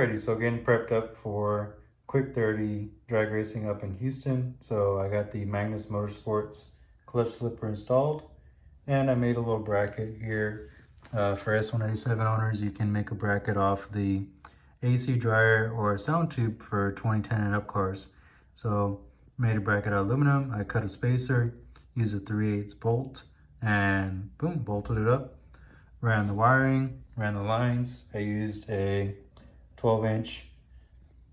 Alrighty, so getting prepped up for quick 30 drag racing up in Houston. So I got the Magnus Motorsports clutch slipper installed, and I made a little bracket here. For S197 owners, you can make a bracket off the AC dryer or a sound tube for 2010 and up cars. So made a bracket out of aluminum. I cut a spacer, used a 3/8 bolt, and boom, bolted it up. Ran the wiring, ran the lines. I used a 12-inch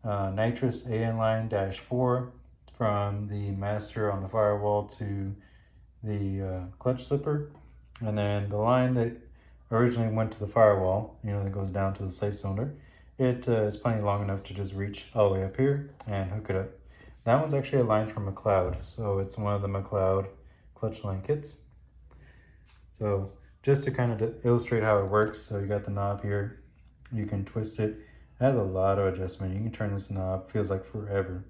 nitrous AN line -4 from the master on the firewall to the clutch slipper, and then the line that originally went to the firewall, that goes down to the slave cylinder, it is plenty long enough to just reach all the way up here and hook it up. That one's actually a line from McLeod, so it's one of the McLeod clutch line kits. So just to kind of illustrate how it works, so you got the knob here, you can twist it. It has a lot of adjustment. You can turn this knob, feels like forever.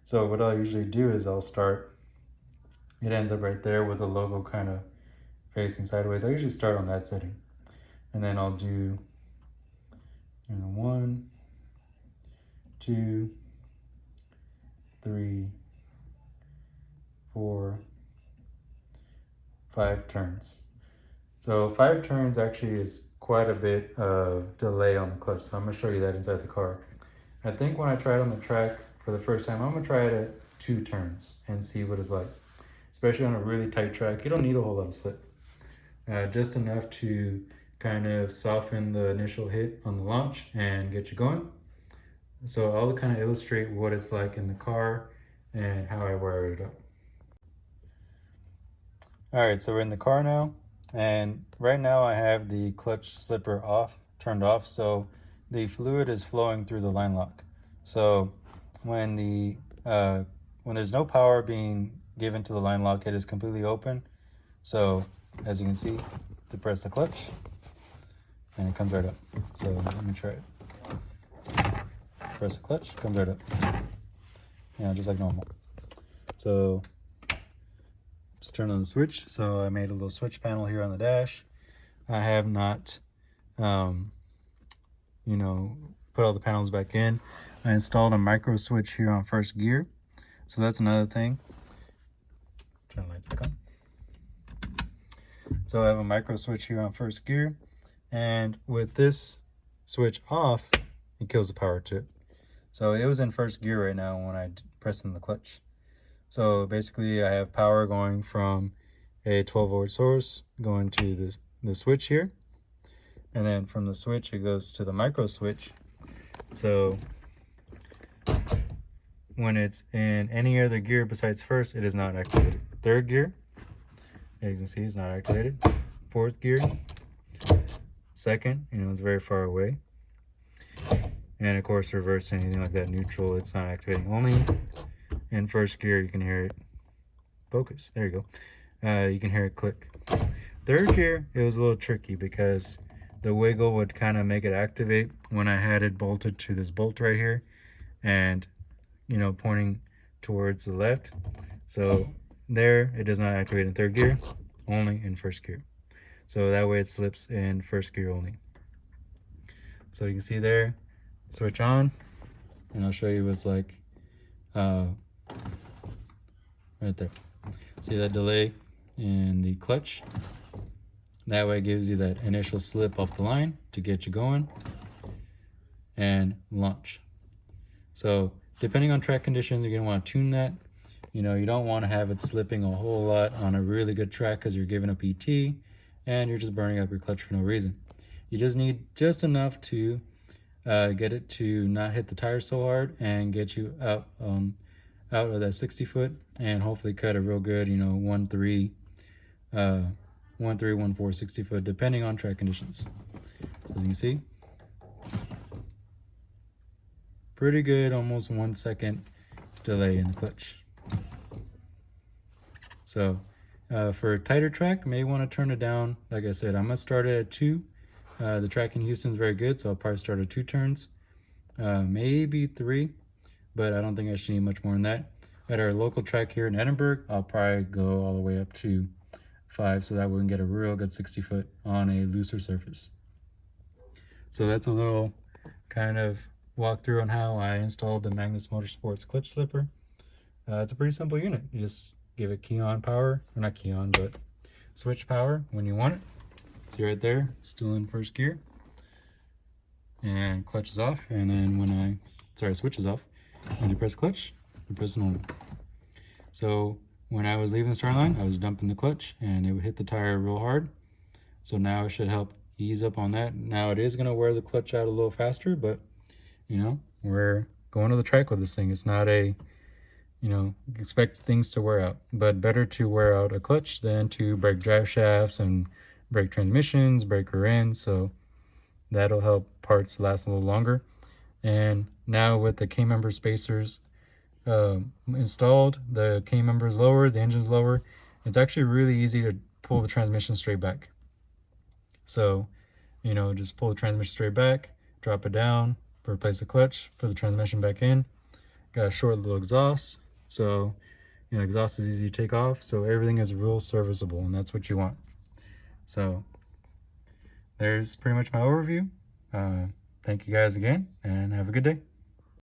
So what I'll usually do is I'll start, it ends up right there with the logo kind of facing sideways. I usually start on that setting, and then I'll do 1, 2, 3, 4, 5 turns. So 5 turns actually is quite a bit of delay on the clutch, so I'm going to show you that inside the car. I think when I try it on the track for the first time, I'm going to try it at 2 turns and see what it's like. Especially on a really tight track, you don't need a whole lot of slip. Just enough to kind of soften the initial hit on the launch and get you going. So I'll kind of illustrate what it's like in the car and how I wired it up. Alright, so we're in the car now, and right now I have the clutch slipper turned off, so the fluid is flowing through the line lock. So when there's no power being given to the line lock, it is completely open. So as you can see, to press the clutch and it comes right up. So let me try it. Press the clutch, comes right up. Just like normal. So just turn on the switch. So I made a little switch panel here on the dash. I have not put all the panels back in. I installed a micro switch here on first gear. So that's another thing. Turn the lights back on. So I have a micro switch here on first gear, and with this switch off, it kills the power to it. So it was in first gear right now when I pressed in the clutch. So basically I have power going from a 12-volt source going to the switch here, and then from the switch it goes to the micro switch. So when it's in any other gear besides first, it is not activated. Third gear, as you can see, it's not activated. Fourth gear, second, it's very far away. And of course, reverse, anything like that, neutral, it's not activating. Only in first gear you can hear it focus. There you go. You can hear it click. Third gear, it was a little tricky because the wiggle would kind of make it activate when I had it bolted to this bolt right here, and pointing towards the left. So there, it does not activate in third gear, only in first gear. So that way it slips in first gear only. So you can see there, switch on, and I'll show you what's like right there. See that delay in the clutch? That way it gives you that initial slip off the line to get you going and launch. So depending on track conditions, you're going to want to tune that. You don't want to have it slipping a whole lot on a really good track because you're giving up ET and you're just burning up your clutch for no reason. You just need just enough to get it to not hit the tire so hard and get you out of that 60 foot and hopefully cut a real good 1.3 1.4 60 foot depending on track conditions. So as you can see, pretty good, almost 1 second delay in the clutch. So for a tighter track, may want to turn it down. Like I said, I'm gonna start it at 2. The track in Houston is very good, so I'll probably start at 2 turns, maybe 3, but I don't think I should need much more than that. At our local track here in Edinburgh, I'll probably go all the way up to 5, so that we can get a real good 60 foot on a looser surface. So that's a little kind of walk through on how I installed the Magnus Motorsports clutch slipper. It's a pretty simple unit. You just give it key on power, or not key on, but switch power when you want it. See right there, still in first gear. And clutch is off, and then when switch is off. When you press clutch, you press normal. So when I was leaving the start line, I was dumping the clutch and it would hit the tire real hard. So now it should help ease up on that. Now it is gonna wear the clutch out a little faster, but you know, we're going to the track with this thing. It's not a, you know, expect things to wear out, but better to wear out a clutch than to break drive shafts and break transmissions, break rear ends. So that'll help parts last a little longer. And now with the K-member spacers installed, the K-member is lower, the engine's lower. It's actually really easy to pull the transmission straight back. So, you know, just pull the transmission straight back, drop it down, replace the clutch, put the transmission back in. Got a short little exhaust, so you know, exhaust is easy to take off, so everything is real serviceable, and that's what you want. So there's pretty much my overview. Thank you guys again, and have a good day.